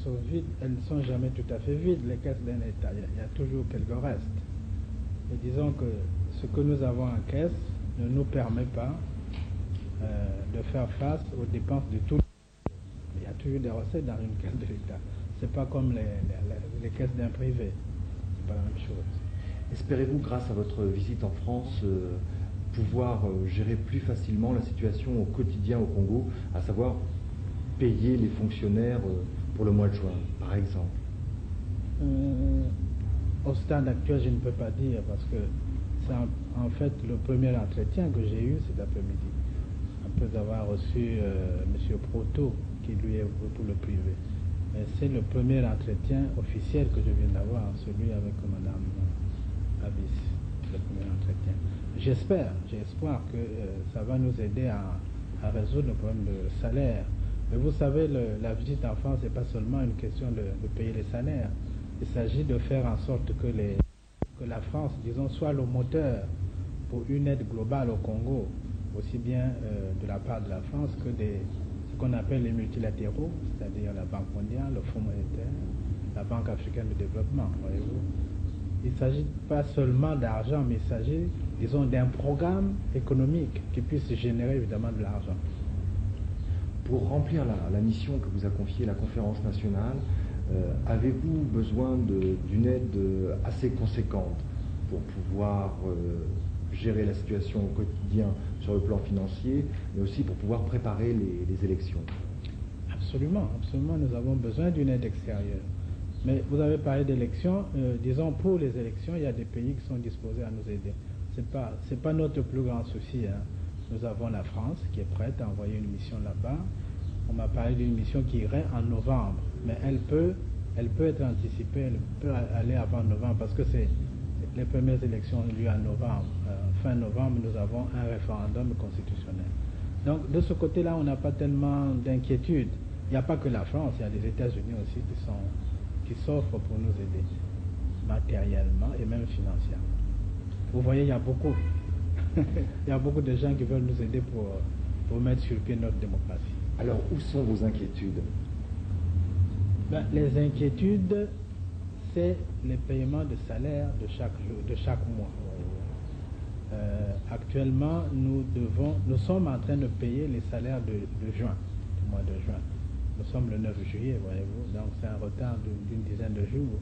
sont vides, elles ne sont jamais tout à fait vides, les caisses d'un État. Il y a toujours quelques restes. Et disons que ce que nous avons en caisse ne nous permet pas de faire face aux dépenses de tout. Il y a toujours des recettes dans une caisse de l'État. C'est pas comme les caisses d'un privé. C'est pas la même chose. Espérez-vous, grâce à votre visite en France, pouvoir gérer plus facilement la situation au quotidien au Congo, à savoir payer les fonctionnaires pour le mois de juin, par exemple? Au stade actuel, je ne peux pas dire parce que c'est en fait le premier entretien que j'ai eu cet après-midi, après avoir reçu M. Proto, qui lui est pour le privé. Mais c'est le premier entretien officiel que je viens d'avoir, celui avec Mme Abyss, le premier entretien. J'ai espoir que ça va nous aider à résoudre le problème de salaire. Mais vous savez, la visite en France n'est pas seulement une question de payer les salaires. Il s'agit de faire en sorte que la France, disons, soit le moteur pour une aide globale au Congo, aussi bien de la part de la France que ce qu'on appelle les multilatéraux, c'est-à-dire la Banque mondiale, le Fonds monétaire, la Banque africaine de développement, voyez-vous. Il ne s'agit pas seulement d'argent, mais il s'agit, disons, d'un programme économique qui puisse générer évidemment de l'argent. Pour remplir la mission que vous a confiée la conférence nationale, avez-vous besoin d'une aide assez conséquente pour pouvoir gérer la situation au quotidien sur le plan financier, mais aussi pour pouvoir préparer les élections? Absolument, absolument, nous avons besoin d'une aide extérieure. Mais vous avez parlé d'élections, disons pour les élections, il y a des pays qui sont disposés à nous aider. C'est pas notre plus grand souci, hein. Nous avons la France qui est prête à envoyer une mission là-bas. On m'a parlé d'une mission qui irait en novembre, mais elle peut être anticipée, elle peut aller avant novembre parce que les premières élections ont lieu en novembre. Fin novembre, nous avons un référendum constitutionnel. Donc de ce côté-là, on n'a pas tellement d'inquiétude. Il n'y a pas que la France, il y a les États-Unis aussi qui s'offrent pour nous aider, matériellement et même financièrement. Vous voyez, il y a beaucoup. Il y a beaucoup de gens qui veulent nous aider pour mettre sur pied notre démocratie. Alors, où sont vos inquiétudes? Les inquiétudes, c'est les paiements de salaire de chaque mois. Actuellement, nous sommes en train de payer les salaires de juin, du mois de juin. Nous sommes le 9 juillet, voyez-vous, donc c'est un retard d'une dizaine de jours.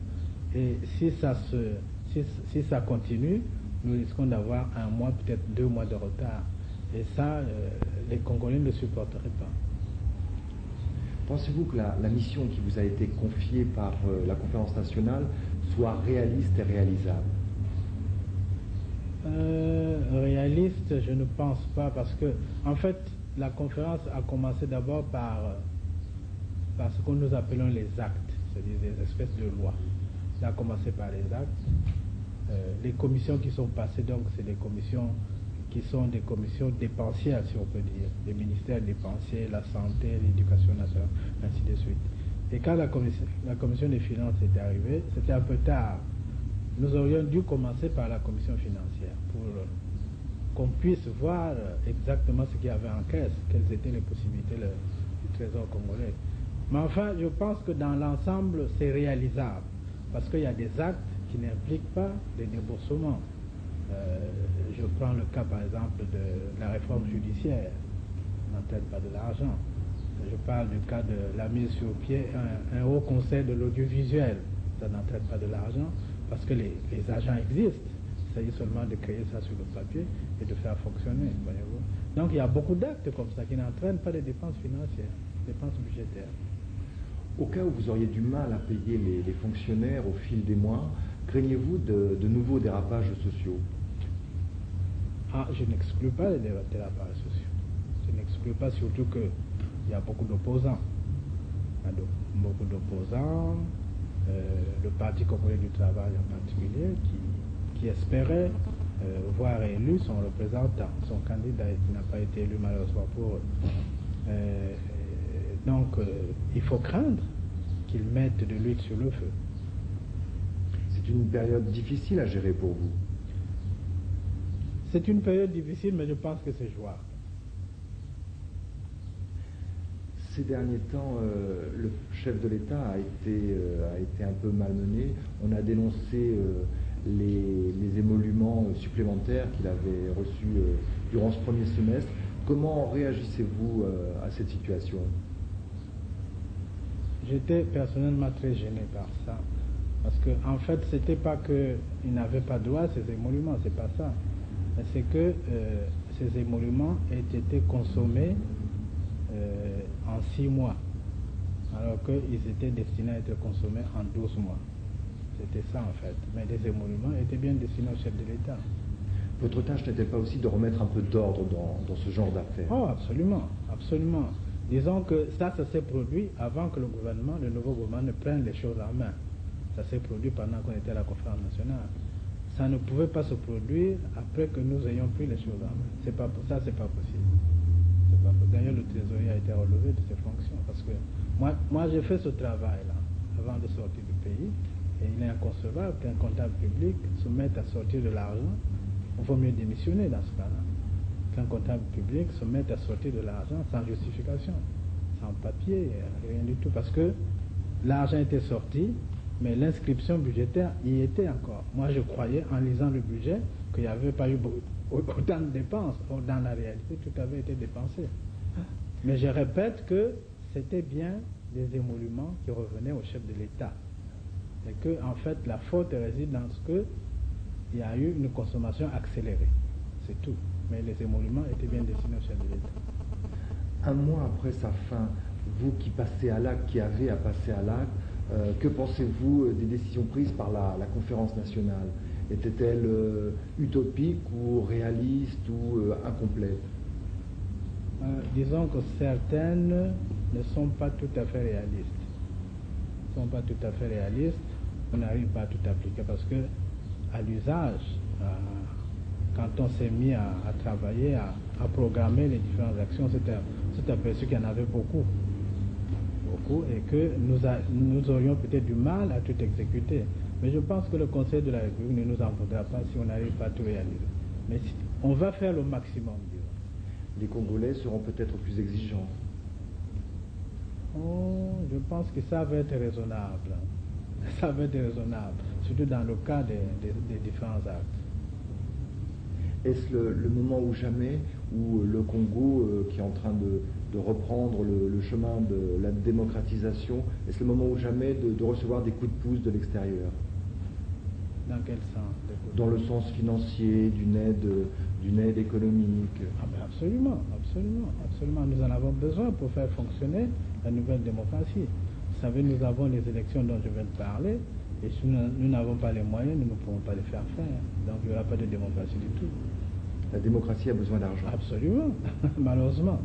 Et si ça continue, nous risquons d'avoir un mois, peut-être 2 mois de retard. Et ça, les Congolais ne supporteraient pas. Pensez-vous que la mission qui vous a été confiée par la conférence nationale soit réaliste et réalisable? Réaliste, je ne pense pas, parce que, en fait, la conférence a commencé d'abord par ce que nous appelons les actes, c'est-à-dire des espèces de lois. Ça a commencé par les actes. Les commissions qui sont passées, donc, c'est des commissions qui sont des commissions dépensières, si on peut dire, les ministères dépensiers, la santé, l'éducation nationale, ainsi de suite. Et quand la commission des finances est arrivée, c'était un peu tard. Nous aurions dû commencer par la commission financière pour qu'on puisse voir exactement ce qu'il y avait en caisse, quelles étaient les possibilités du Trésor congolais. Mais enfin, je pense que dans l'ensemble, c'est réalisable, parce qu'il y a des actes qui n'impliquent pas des déboursements. Je prends le cas par exemple de la réforme judiciaire, on n'entraîne pas de l'argent. Je parle du cas de la mise sur pied un haut conseil de l'audiovisuel, ça n'entraîne pas de l'argent parce que les agents existent. Il s'agit seulement de créer ça sur le papier et de faire fonctionner, voyez-vous. Donc il y a beaucoup d'actes comme ça qui n'entraînent pas les dépenses financières, les dépenses budgétaires. Au cas où vous auriez du mal à payer les fonctionnaires au fil des mois, craignez-vous de nouveaux dérapages sociaux? Je n'exclus pas les dérapages sociaux. Je n'exclus pas, surtout qu'il y a beaucoup d'opposants. Il y a beaucoup d'opposants, le Parti congolais du travail en particulier, qui espérait voir élu son représentant, son candidat, qui n'a pas été élu malheureusement pour eux. Donc, il faut craindre qu'ils mettent de l'huile sur le feu. C'est une période difficile à gérer pour vous. C'est une période difficile, mais je pense que c'est jouable. Ces derniers temps, le chef de l'État a été un peu malmené. On a dénoncé les émoluments supplémentaires qu'il avait reçus durant ce premier semestre. Comment réagissez-vous à cette situation? J'étais personnellement très gêné par ça. Parce que, en fait, c'était pas qu'il n'avait pas droit à ces émoluments, c'est pas ça. Mais c'est que ces émoluments aient été consommés en 6 mois, alors qu'ils étaient destinés à être consommés en 12 mois. C'était ça, en fait. Mais les émoluments étaient bien destinés au chef de l'État. Votre tâche n'était pas aussi de remettre un peu d'ordre dans ce genre d'affaires? Oh, absolument, absolument. Disons que ça s'est produit avant que le nouveau gouvernement ne prenne les choses en main. Ça s'est produit pendant qu'on était à la conférence nationale. Ça ne pouvait pas se produire après que nous ayons pris les choses en main. C'est pas possible. D'ailleurs, le trésorier a été relevé de ses fonctions. Parce que moi j'ai fait ce travail-là avant de sortir du pays. Et il est inconcevable qu'un comptable public se mette à sortir de l'argent. Il vaut mieux démissionner dans ce cas-là. Qu'un comptable public se mette à sortir de l'argent sans justification, sans papier, rien du tout. Parce que l'argent était sorti, mais l'inscription budgétaire y était encore. Moi, je croyais, en lisant le budget, qu'il n'y avait pas eu autant de dépenses. Or, dans la réalité, tout avait été dépensé. Mais je répète que c'était bien des émoluments qui revenaient au chef de l'État. Et que, en fait, la faute réside dans ce qu'il y a eu une consommation accélérée. C'est tout. Mais les émoluments étaient bien destinés au chef de l'État. Un mois après sa fin, vous qui passez à l'acte, qui avez à passer à l'acte, que pensez-vous des décisions prises par la conférence nationale? Étaient-elles utopiques ou réalistes ou incomplètes? Disons que certaines ne sont pas tout à fait réalistes. Ne sont pas tout à fait réalistes. On n'arrive pas à tout appliquer parce que, à l'usage, quand on s'est mis à travailler, à programmer les différentes actions, on s'est aperçu qu'il y en avait beaucoup, et que nous aurions peut-être du mal à tout exécuter. Mais je pense que le Conseil de la République ne nous en voudra pas si on n'arrive pas à tout réaliser. Mais on va faire le maximum, disons. Les Congolais seront peut-être plus exigeants. Oh, je pense que ça va être raisonnable. Ça va être raisonnable, surtout dans le cas des différents actes. Est-ce le moment ou jamais où le Congo, qui est en train de reprendre le chemin de la démocratisation, est-ce le moment ou jamais de recevoir des coups de pouce de l'extérieur? Dans quel sens? Dans le sens financier, d'une aide économique? Ah ben absolument, absolument, absolument. Nous en avons besoin pour faire fonctionner la nouvelle démocratie. Vous savez, nous avons les élections dont je viens de parler, et si nous n'avons pas les moyens, nous ne pourrons pas les faire faire. Donc il n'y aura pas de démocratie du tout. La démocratie a besoin d'argent. Absolument, malheureusement.